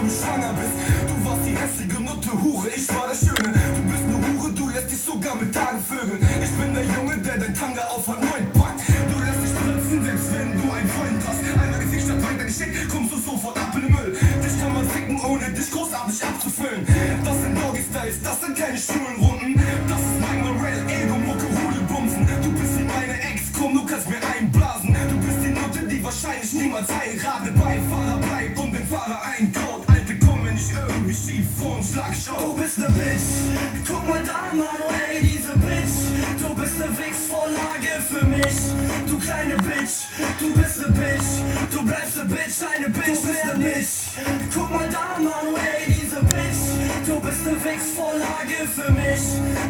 du schwanger bist. Du warst die hässliche Nutte, Hure, ich war der Schöne. Du bist ne Hure, du lässt dich sogar mit Tagen vögeln. Ich bin der Junge, der dein Tanga auf hat 9 packt. Du lässt dich spritzen, selbst wenn du einen Freund hast. Einmal Gesicht statt weiter nicht schick, kommst du sofort ab in den Müll. Dich kann man ficken, ohne dich großartig abzufüllen. Das sind Doggy-Styles, das sind keine Schulenrunden. Das ist mein Morell, Ego-Mucke, Rudelbumsen. Du bist wie meine Ex, komm, du kannst mir einblasen. Du bist die Nutte, die wahrscheinlich niemals heiratet. Beifahrer bleibt und den Fahrer einkaut. Alte, komm, wenn ich irgendwie schief vor und schlag Schau. Du bist ne Bitch, guck mal da, Mann, ey, diese Bitch. Du bist ne Wichsvorlage für mich. Du kleine Bitch, du bist ne Bitch. Du bleibst ne Bitch, eine Bitch mehr nicht. Guck mal da, Mann, ey, diese Bitch. Du bist ne Wichsvorlage für mich.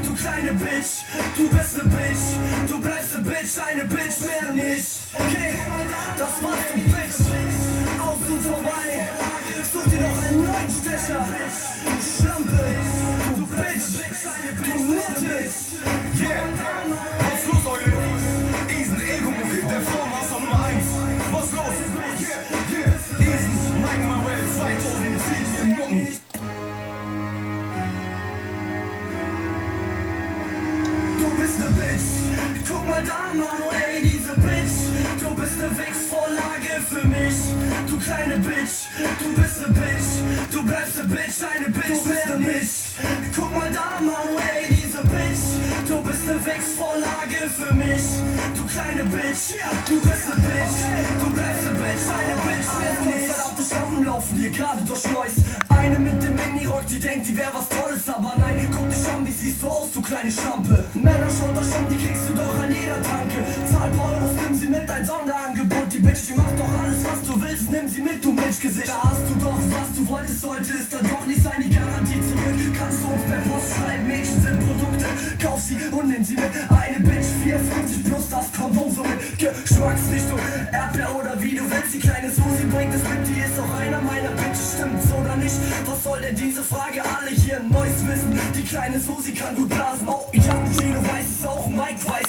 Du kleine Bitch, du bist ne Bitch. Du bleibst ne Bitch, eine Bitch mehr nicht. Okay, das war's, du Bitch. Aus und vorbei. Such dir noch einen neuen Stecher. Du Schlampe, du Bitch, du Nutte. Yeah, was los, Eule? Isen, Ego-Mucke, der Vormaster Nummer 1. Was los? Yeah, Isen, Mike Morell, 2010 Mucken. Du bist ne Bitch, guck mal da, Mann, ey, diese Bitch. Du bist ne Wichsvorlage für mich. Du kleine Bitch, du bist ne Bitch. Du bleibst ne Bitch, eine Bitch mehr nicht. Guck mal da, Mann, ey, diese Bitch. Du bist ne Wichsvorlage für mich. Du kleine Bitch, du bist ne Bitch. Du bleibst ne Bitch, eine Bitch mehr nicht. Verdammte Schlampen laufen hier gerade durch Neuss. Eine mit dem Minirock, die denkt, die wär was Tolles. Aber nein, guck dich an, wie siehst du aus, du kleine Schlampe. Männer schauen doch schon, die kriegst du doch an jeder Tanke. Zahl paar Euros, nimm sie mit, ein Sonderangebot. Die Bitch, die macht doch alles, was du willst, nimm sie mit, du Milchgesicht. Da hast du doch, was du wolltest, sollte es dann doch nicht sein, die Garantie zurück. Kannst du uns per Post schreiben, Mädchen sind Produkte. Kauf sie und nimm sie mit. Eine Bitch, 4,50 plus das Kondom so mit Geschmacksrichtung, Erdbeer oder wie du willst. Die kleine Susi bringt es mit, die ist auch einer meiner Bitches, stimmt's oder nicht? Was soll denn diese Frage? Alle hier Neues wissen, die kleine Susi kann gut blasen. Oh ja, Gino weiß es auch, Mike weiß